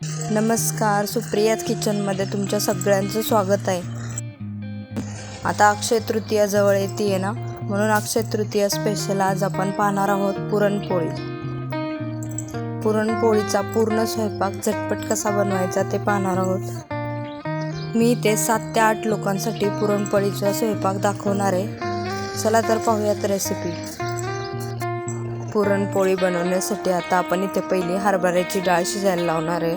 नमस्कार, सुप्रियाज किचनमध्ये तुमच्या सगळ्यांचं स्वागत आहे. आता अक्षय तृतीया जवळ येते ना, म्हणून अक्षय तृतीया स्पेशल आज आपण पाहणार आहोत पुरणपोळी. पुरणपोळीचा पूर्ण स्वयंपाक झटपट कसा बनवायचा ते पाहणार आहोत. मी इथे 7 ते 8 लोकांसाठी पुरणपोळीचा स्वयंपाक दाखवणार आहे. चला तर पाहूयात रेसिपी. पुरणपोळी बनवण्यासाठी आता आपण इथे पहिली हरभऱ्याची डाळ शिजायला लावणार आहे.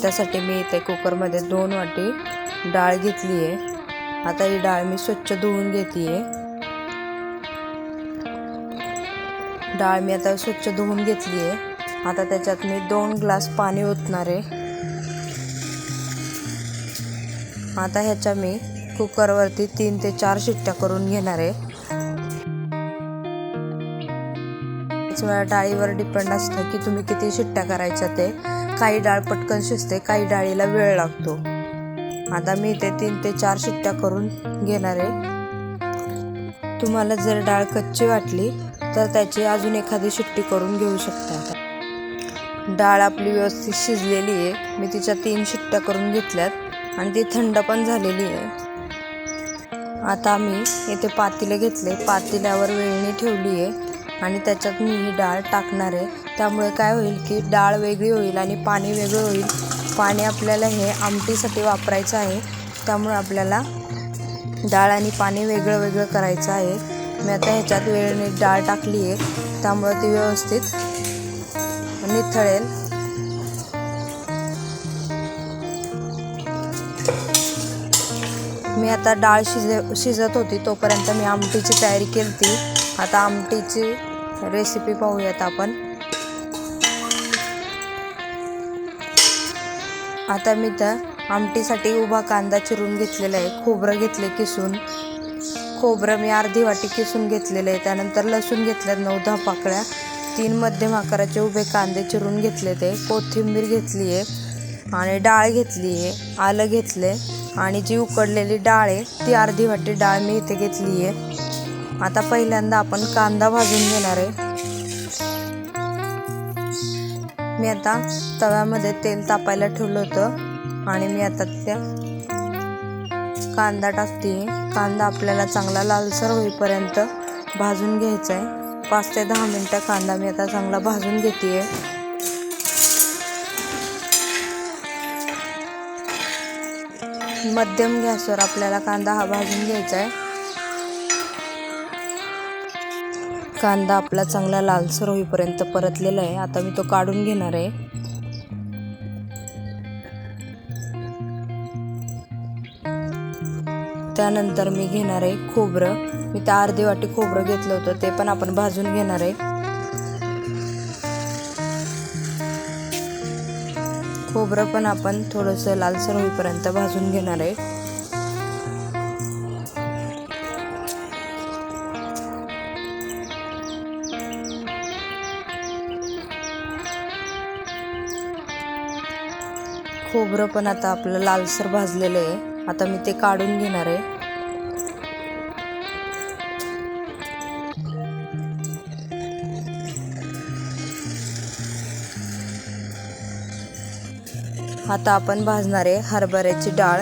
त्यासाठी मी इथे कुकरमध्ये 2 वाटी डाळ घेतली आहे. आता ही डाळ मी स्वच्छ धुवून घेते. डाळ मी आता स्वच्छ धुवून घेतली आहे. आता त्याच्यात मी 2 ग्लास पाणी ओतणार आहे. आता ह्याच्या मी कुकरवरती 3 ते 4 शिट्ट्या करून घेणार आहे. वेळा डाळीवर डिपेंड असतं की तुम्ही किती शिट्ट्या करायच्या ते. काही डाळ पटकन शिजते, काही डाळीला वेळ लागतो. आता मी इथे 3 ते 4 शिट्ट्या करून घेणार आहे. तुम्हाला जर डाळ कच्ची वाटली तर त्याची अजून एखादी शिट्टी करून घेऊ शकता. डाळ आपली व्यवस्थित शिजलेली आहे. मी तिच्या 3 शिट्ट्या करून घेतल्यात आणि ती थंड पण झालेली आहे. आता मी इथे पातेले घेतले. पातेल्यावर वेळणी ठेवली आहे आणि त्याच्यात मी ही डाळ टाकणार आहे. त्यामुळे काय होईल की डाळ वेगळी होईल आणि पाणी वेगळं होईल. पाणी आपल्याला हे आमटीसाठी वापरायचं आहे, त्यामुळे आपल्याला डाळ आणि पाणी वेगळं वेगळं करायचं आहे. मी आता ह्याच्यात वेळेने डाळ टाकली आहे, त्यामुळे ती व्यवस्थित निथळेल. मी आता डाळ शिजत होती तोपर्यंत मी आमटीची तयारी केली. आता आमटीची रेसिपी पाहूयात आपण. आता मी तर आमटीसाठी उभा कांदा चिरून घेतलेला आहे. खोबरं घेतले किसून. खोबरं मी अर्धी वाटी किसून घेतलेलं आहे. त्यानंतर लसूण घेतल्यात 9-10 पाकळ्या. 3 मध्यम आकाराचे उभे कांदे चिरून घेतले. ते कोथिंबीर घेतली आहे आणि डाळ घेतली आहे. आलं घेतले आणि जी उकडलेली डाळ आहे ती अर्धी वाटी डाळ मी इथे घेतली आहे. आता पहिल्यांदा आपण कांदा भाजून घेणार आहे. मी आता तव्यामध्ये तेल तापायला ठेवलं होतं आणि मी आता त्या कांदा टाकते. कांदा आपल्याला चांगला लालसर होईपर्यंत भाजून घ्यायचा आहे. 5 ते 10 मिनटं कांदा मी आता चांगला भाजून घेते. मध्यम गॅसवर आपल्याला कांदा हा भाजून घ्यायचा आहे. कांदा आपला चांगला लालसर होईपर्यंत परतलेला आहे. आता मी तो काढून घेणार आहे. त्यानंतर मी घेणार आहे खोबरं. मी त्या अर्धी वाटी खोबरं घेतलं होतं, ते पण आपण भाजून घेणार आहे. खोबरं पण आपण थोडंसं लालसर होईपर्यंत भाजून घेणार आहे. खोबरं पण आता आपलं लालसर भाजलेलं आहे. आता मी ते काढून घेणार आहे. आता आपण भाजणार आहे हरभऱ्याची डाळ.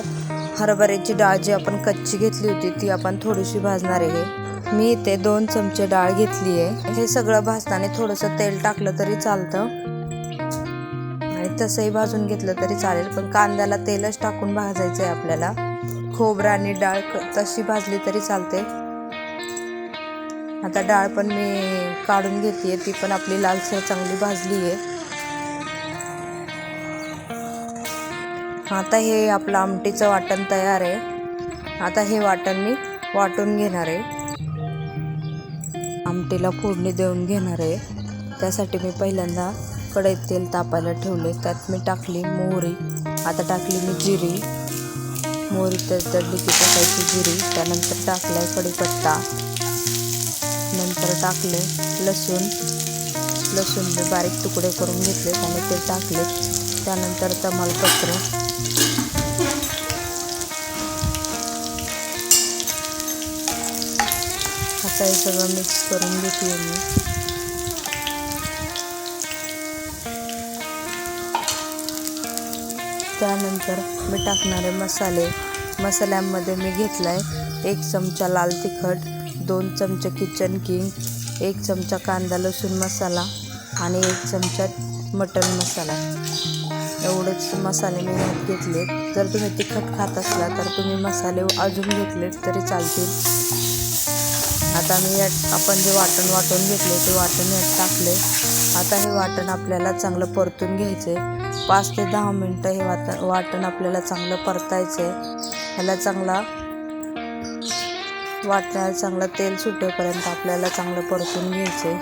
हरभऱ्याची डाळ जी आपण कच्ची घेतली होती ती आपण थोडीशी भाजणार आहे. मी इथे 2 चमचे डाळ घेतली आहे. हे सगळं भाजताना थोडंसं तेल टाकलं तरी चालतं आणि तसंही भाजून घेतलं तरी चालेल, पण कांद्याला तेलच टाकून भाजायचं आहे आपल्याला. खोबरं आणि डाळ तशी भाजली तरी चालते. आता डाळ पण मी काढून घेते. ती पण आपली लालसर चांगली भाजली आहे. आता हे आपलं आमटीचं वाटण तयार आहे. आता हे वाटण मी वाटून घेणार आहे. आमटीला फोडणी देऊन घेणार आहे. त्यासाठी मी पहिल्यांदा कढईत तेल तापायला ठेवले. त्यात मी टाकली मोहरी. आता टाकली मी जिरी. मोहरी तडतडली की टाकायची जिरी. त्यानंतर टाकलाय कढीपत्ता. नंतर टाकले लसूण. लसूण मी बारीक तुकडे करून घेतले आणि ते टाकले. त्यानंतर तमालपत्र. आता हे सगळं मिक्स करून घेतले मी. त्यानंतर मी टाकणार आहे मसाले. मसाल्यामध्ये मी घेतला आहे 1 चमचा लाल तिखट, 2 चमचे किचन किंग, 1 चमचा कांदा लसूण मसाला आणि 1 चमचा मटण मसाला. एवढेच मसाले मी यात घेतलेत. जर तुम्ही तिखट खात असला तर तुम्ही मसाले अजून घेतलेत तरी चालतील. आता मी यात आपण जे वाटण वाटून घेतले ते वाटण यात टाकले. आता हे वाटण आपल्याला चांगलं परतून घ्यायचे. 5 ते 10 मिनटं हे वाटण आपल्याला चांगलं परतायचं आहे. ह्याला चांगला वाटणाला चांगलं तेल सुटेपर्यंत आपल्याला चांगलं परतून घ्यायचे.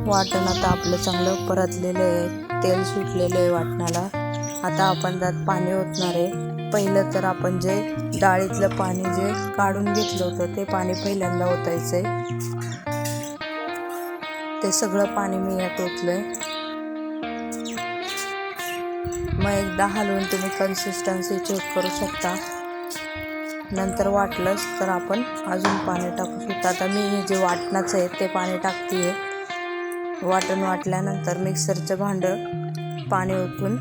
वाटण आता आपलं चांगलं परतलेलं आहे, तेल सुटलेलं आहे वाटणाला. आता आपण त्यात पाणी ओतणार आहे. पहिलं तर आपण जे डाळीतलं पाणी जे काढून घेतलं होतं ते पाणी पहिल्यांदा ओतायचं आहे. ते सगळं पाणी मी यात ओतलंय. मग एकदा हलवून तुम्ही कन्सिस्टन्सी चेक करू शकता. नंतर वाटलंच तर आपण अजून पाणी टाकू शकता. आता मी हे जे वाटणाचं आहे ते पाणी टाकते. वाटण वाटल्यानंतर मिक्सरचं भांडं पाणी ओतून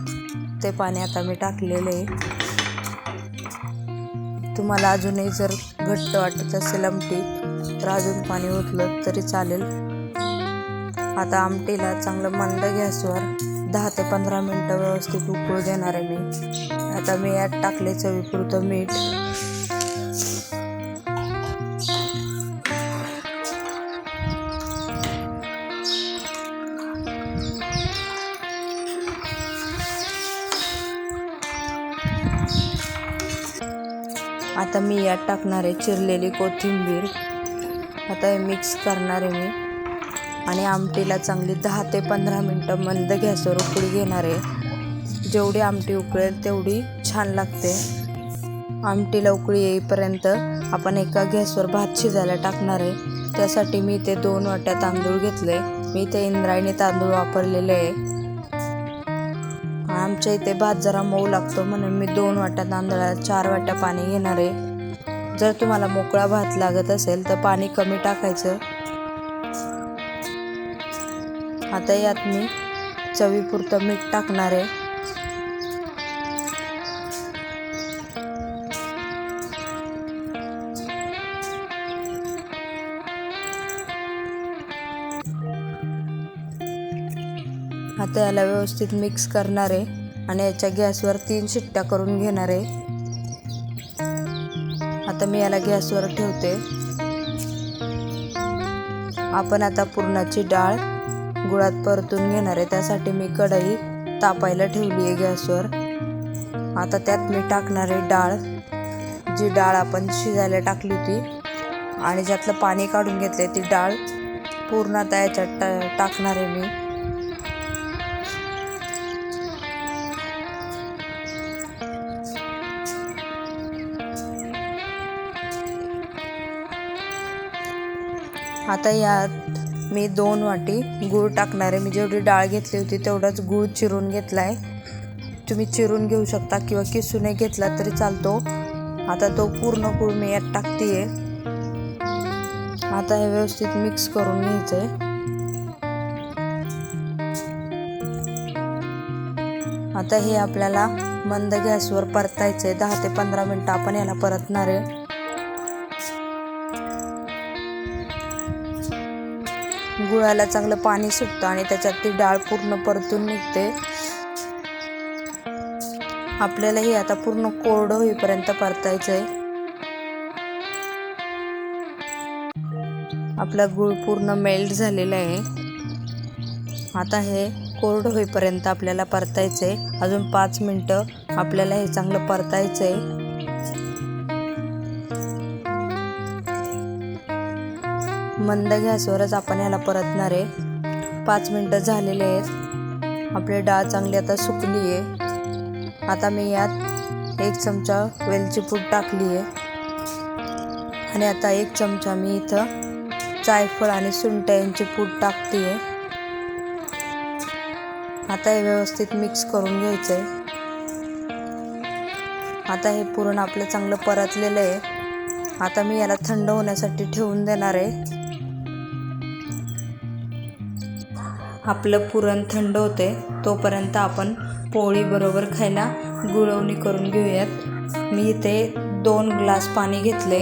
ते पाणी आता मी टाकलेलं आहे. तुम्हाला अजूनही जर घट्ट वाटत असेल आमटी तर अजून पाणी ओतलं तरी चालेल. आता आमटीला चांगलं मंद गॅसवर 10 ते 15 मिनटं व्यवस्थित उकळू देणार आहे मी. आता मी यात टाकले चवीपुरतं मीठ. आता मी यात टाकणार आहे चिरलेली कोथिंबीर. आता हे मिक्स करणार आहे मी आणि आमटीला चांगली 10 ते 15 मिनटं मंद गॅसवर उकळी घेणार आहे. जेवढी आमटी उकळेल तेवढी छान लागते. आमटीला उकळी येईपर्यंत आपण एका गॅसवर भात शिजायला टाकणार आहे. त्यासाठी मी ते 2 वाट्या तांदूळ घेतले. मी ते इंद्रायणी तांदूळ वापरलेले आहे. आमच्या इथे भात जरा मऊ लागतो म्हणून मी 2 वाट्या तांदळाला 4 वाट्या पाणी घेणार आहे. जर तुम्हाला मोकळा भात लागत असेल तर पाणी कमी टाकायचं. आता यात मी चवीपुरतं मीठ टाकणार आहे. आता याला व्यवस्थित मिक्स करणार आहे आणि याच्या गॅसवर 3 शिट्ट्या करून घेणार आहे. आता मी याला गॅसवर ठेवते. आपण आता पुरणाची डाळ गुळात परतून घेणार आहे. त्यासाठी मी कढई तापायला ठेवली आहे गॅसवर. आता त्यात मी टाकणार आहे डाळ. जी डाळ आपण शिजायला टाकली होती आणि ज्यातलं पाणी काढून घेतले ती डाळ पूर्ण आता याच्यात टाकणार आहे मी. आता यात मी 2 वाटी गूळ टाकणार आहे. मी जेवढी डाळ घेतली होती तेवढाच गूळ चिरून घेतला आहे. तुम्ही चिरून घेऊ शकता किंवा किसूनही घेतला तरी चालतो. आता तो पूर्ण गूळ मी यात टाकते आहे. आता हे व्यवस्थित मिक्स करून घ्यायचं आहे. आता हे आपल्याला मंद गॅसवर परतायचं आहे. 10 ते 15 मिनटं आपण याला परतणार आहे. गुळाला चांगलं पाणी सुटतं आणि त्याच्यात ती डाळ पूर्ण परतून निघते. आपल्याला हे आता पूर्ण कोरडं होईपर्यंत परतायचं आहे. आपला गूळ पूर्ण मेल्ट झालेला आहे. आता हे कोरडं होईपर्यंत आपल्याला परतायचं आहे. अजून 5 मिनटं आपल्याला हे चांगलं परतायचं आहे. मंद गॅसवरच आपण याला परतणार आहे. 5 मिनटं झालेले आहेत. आपली डाळ चांगली आता सुकली आहे. आता मी यात 1 चमचा वेलची पूड टाकली आहे आणि आता 1 चमचा मी इथं जायफळ आणि सुंठ यांची पूड टाकते. आता हे व्यवस्थित मिक्स करून घ्यायचं आहे. आता हे पुरण आपलं चांगलं परतलेलं आहे. आता मी याला थंड होण्यासाठी ठेवून देणार आहे. आपलं पुरण थंड होते तोपर्यंत आपण पोळी बरोबर खायला गुळवणी करून घेऊयात. मी इथे 2 ग्लास पाणी घेतले.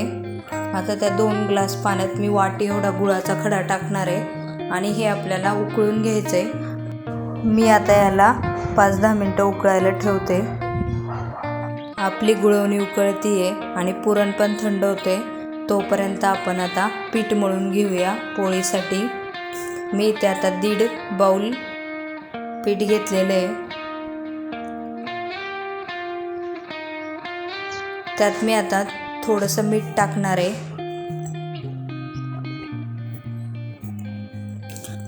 आता त्या 2 ग्लास पाण्यात मी वाटी एवढा गुळाचा खडा टाकणार आहे आणि हे आपल्याला उकळून घ्यायचं आहे. मी आता याला 5-10 मिनटं उकळायला ठेवते. आपली गुळवणी उकळतीये आणि पुरण पण थंड होते तोपर्यंत आपण आता पीठ मळून घेऊया पोळीसाठी. मी इथे आता 1.5 बाउल पीठ घेतलेलं आहे. त्यात मी आता थोडंसं मीठ टाकणार आहे.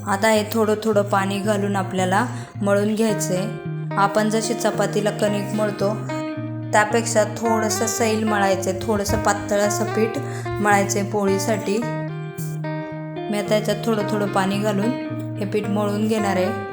आता हे थोडं पाणी घालून आपल्याला मळून घ्यायचं आहे. आपण जशी चपातीला कणिक मळतो त्यापेक्षा थोडंसं सैल मळायचं आहे, थोडंसं पातळ असं पीठ मळायचं आहे पोळीसाठी. मी आता याच्यात थोडं पाणी घालून हे पीठ मळून घेणार आहे.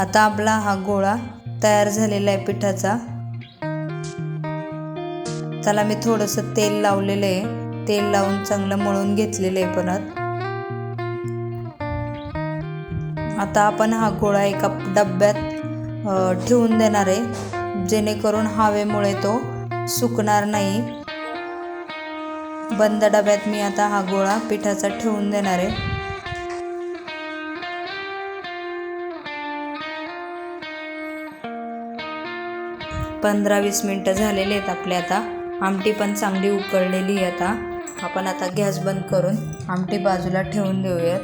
आता आपला हा गोळा तयार झालेला आहे पिठाचा. त्याला मी थोडंसं तेल लावलेलं आहे. तेल लावून चांगलं मळून घेतलेलं आहे परत. आता आपण हा गोळा एका डब्यात ठेवून देणार आहे जेणेकरून हवेमुळे तो सुकणार नाही. बंद डब्यात मी आता हा गोळा पिठाचा ठेवून देणार आहे. 15-20 मिनटं झालेले आहेत आपले. आता आमटी पण चांगली उकळलेली आहे. आपण आता गॅस बंद करून आमटी बाजूला ठेवून देऊयात.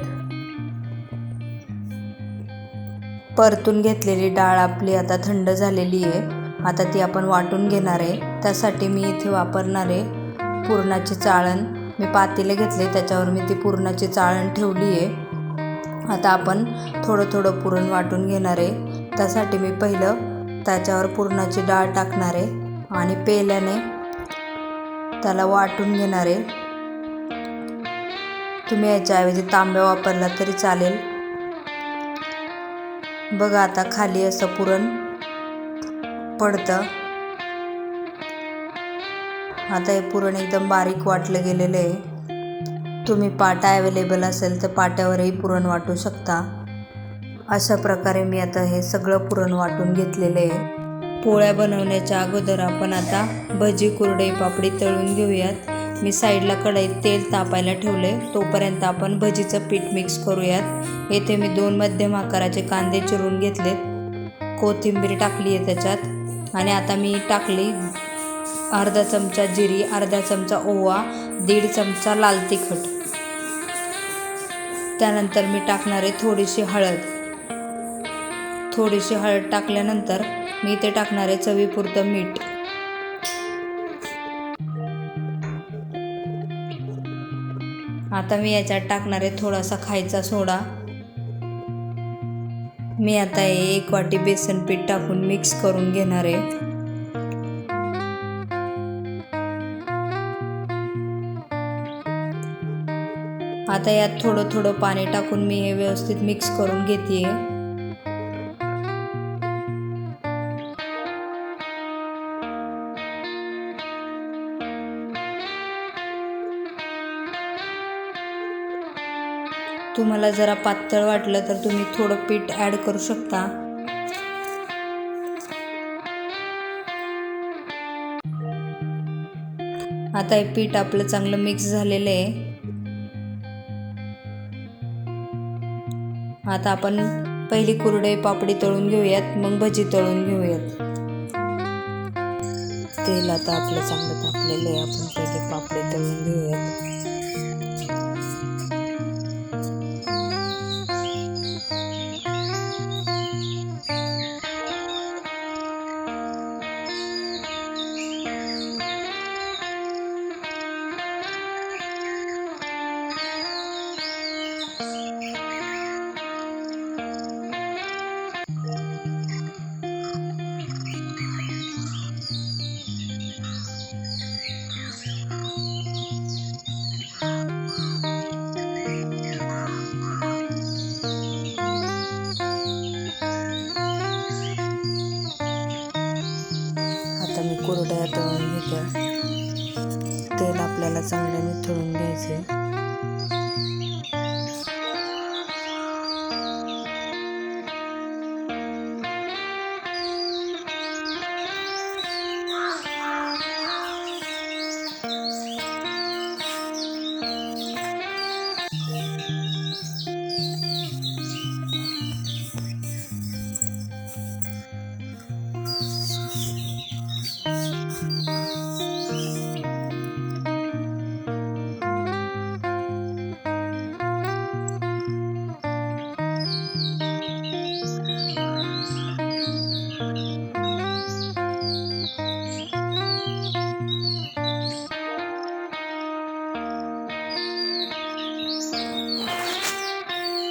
परतून घेतलेली डाळ आपली आता थंड झालेली आहे. आता ती आपण वाटून घेणार आहे. त्यासाठी मी इथे वापरणार आहे पुरणाची चाळण. मी पातेले घेतले त्याच्यावर मी ती पुरणाची चाळण ठेवली आहे. आता आपण थोडं पुरण वाटून घेणार आहे. त्यासाठी मी पहिलं त्याच्यावर पुरणाची डाळ टाकणार आहे आणि पेल्याने त्याला वाटून घेणार आहे. तुम्ही याच्याऐवजी तांब्या वापरला तरी चालेल. बघा आता खाली असं पुरण पडतं. आता हे पुरण एकदम बारीक वाटलं गेलेलं आहे. तुम्ही पाटा अवेलेबल असेल तर पाट्यावरही पुरण वाटू शकता. अशा प्रकारे मी आता हे सगळं पुरण वाटून घेतलेलं आहे. पोळ्या बनवण्याच्या अगोदर आपण आता भजी, कुरडई, पापडी तळून घेऊयात. मी साईडला कढईत तेल तापायला ठेवले. तोपर्यंत आपण भजीचं पीठ मिक्स करूयात. येथे मी 2 मध्यम आकाराचे कांदे चिरून घेतलेत. कोथिंबीर टाकली आहे त्याच्यात आणि आता मी टाकली अर्धा चमचा जिरी, अर्धा चमचा ओवा, 1.5 चमचा लाल तिखट. त्यानंतर मी टाकणार आहे थोडीशी हळद. थोडीशी हळद टाकल्यानंतर मी इथे टाकणार आहे चवीपुरतं मीठ. आता मी याच्यात टाकणार आहे थोडासा खायचा सोडा. मी आता 1 वाटी बेसन पीठ टाकून मिक्स करून घेणार आहे. आता यात थोडं पाणी टाकून मी हे व्यवस्थित मिक्स करून घेते. तुम्हाला जरा पातळ वाटलं तर तुम्ही थोडं पीठ ॲड करू शकता. आता हे पीठ आपलं चांगलं मिक्स झालेलं आहे. आता आपण पहिली कुरडई पापडी तळून घेऊयात, मग भजी तळून घेऊयात. तेल आता आपलं चांगलं तापलेलं आहे. आपण पहिली पापडी तळून घेऊयात. कुरड्या तळून घेते. तेल आपल्याला चांगलं निथळून घ्यायचे.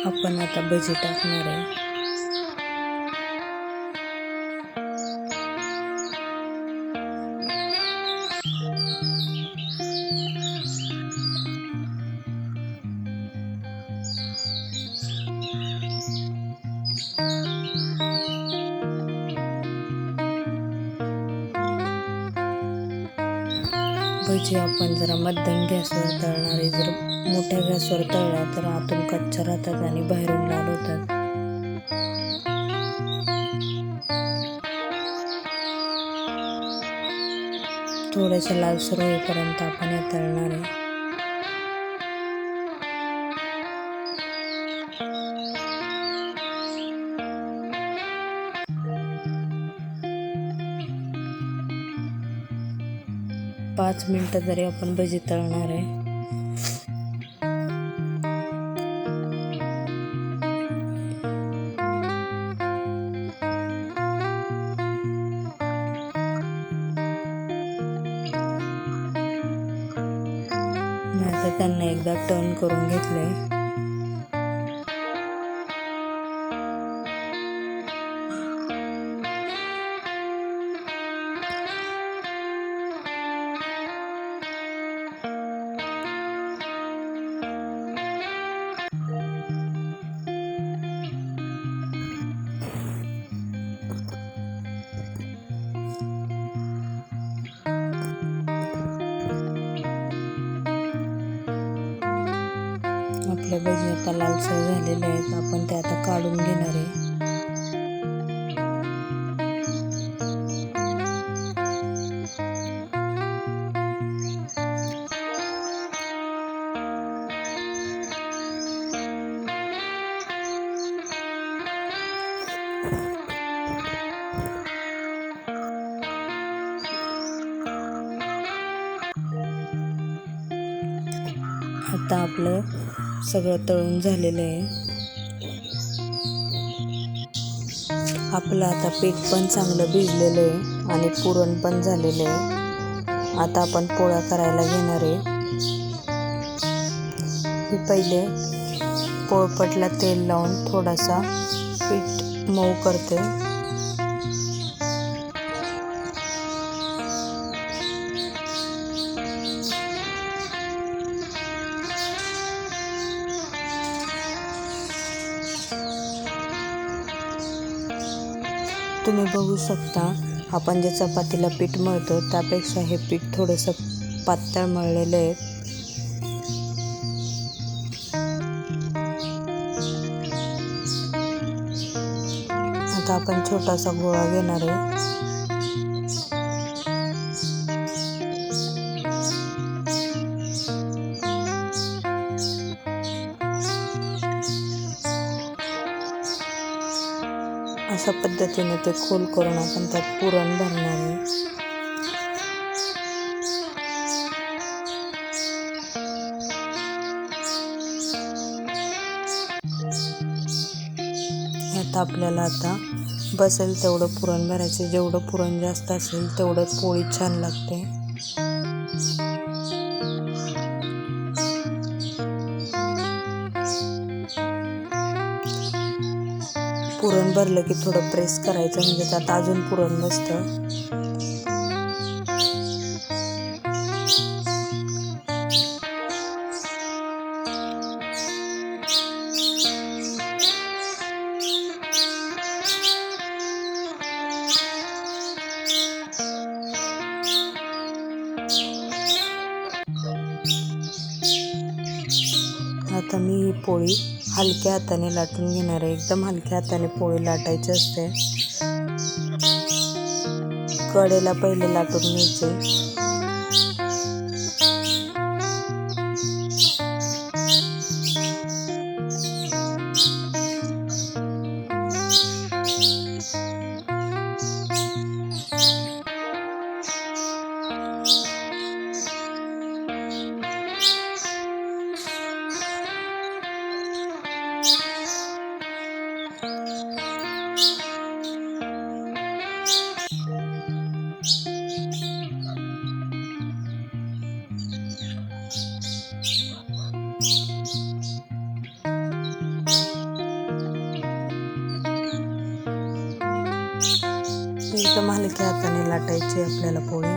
आपण आता भजी टाकणार आहे. भजी आपण जरा मध्यम गॅसवर तळणार आहे. जर मोठ्या गॅसवर तळला तर आतून कच्च्या राहतात आणि बाहेरून लाल होतात. थोड्याशा लालसर होईपर्यंत आपण या तळणार आहे. पाच मिनिटं तरी आपण भजी तळणार आहे. आता त्यांना एकदा टर्न करून घेतलंय. आपल्या भजी आता लालसर झालेले आहेत. आपण ते आता काढून घेणार आहे. आता आपलं सगळं तळून झालेलं आहे. आपलं आता पीठ पण चांगलं भिजलेलं आहे आणि पुरण पण झालेलं आहे. आता आपण पोळ्या करायला घेणार आहे. मी पहिले पोळपाटला तेल लावून थोडासा पीठ मऊ करते. तुम्ही बघू शकता आपण जे चपातीला पीठ मळतो त्यापेक्षा हे पीठ थोडंसं पातळ मळलेलं आहे. आता आपण छोटासा गोळा घेणार आहे. अशा पद्धतीने ते खोल करून आपण त्यात पुरण भरणार आहे. यात आपल्याला आता बसेल तेवढं पुरण भरायचे. जेवढं पुरण जास्त असेल तेवढं पोळी छान लागते. पुरण भरलं की थोडं प्रेस करायचं म्हणजे त्यात अजून पुरण बसतं. आता मी ही पोळी हलक्या हाताने लाटून घेणार आहे. एकदम हलक्या हाताने पोळी लाटायची असते. कडेला पहिले लाटून घ्यायचे. एकदम हलक्या हाताने लाटायची आपल्याला पोळी.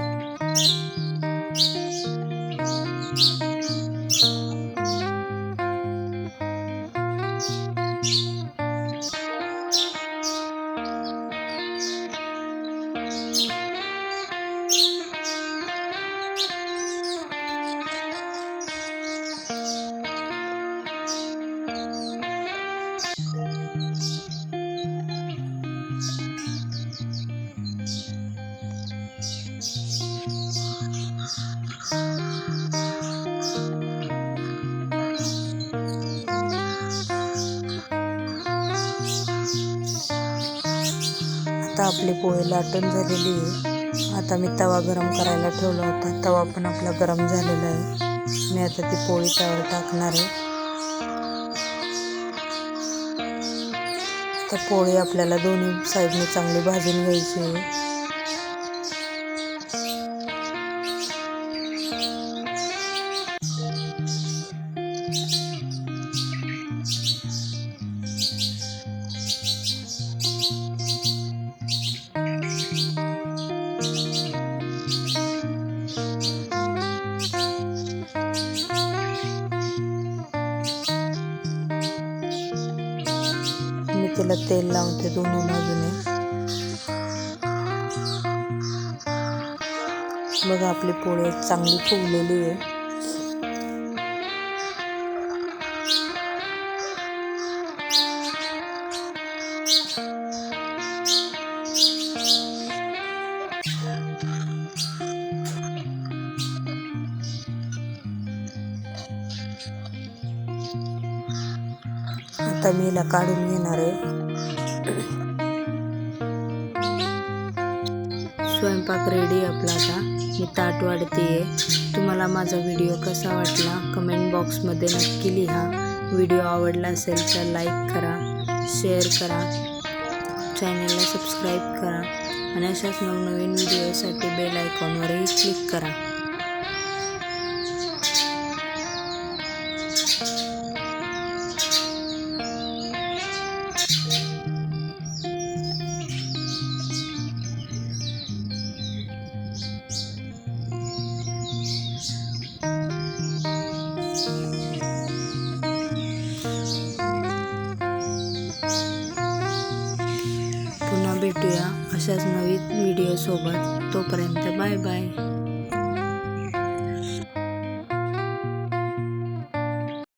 आता आपली पोळी लाटून झालेली आहे. आता मी तवा गरम करायला ठेवला होता. तवा पण आपला गरम झालेला आहे. मी आता ती पोळी तव्यावर टाकणार आहे. तर पोळी आपल्याला दोन्ही साईडने चांगली भाजून घ्यायची आहे. मी त्याला तेल लावते दोन्ही बाजूने. बघा आपली पोळी चांगली फुगलेली आहे. आता मी हिला काढून घेणार आहे. स्वयंपाक रेडी आपला. आता मी ताट वाढते. तुम्हाला माझा व्हिडिओ कसा वाटला कमेंट बॉक्समध्ये नक्की लिहा. व्हिडिओ आवडला असेल तर लाईक करा, शेअर करा, चॅनलला सबस्क्राईब करा आणि अशाच नवनवीन व्हिडिओसाठी बेल आयकॉनवरही क्लिक करा. पुन्हा भेटूया अशाच नवीन व्हिडिओसोबत. तोपर्यंत बाय बाय.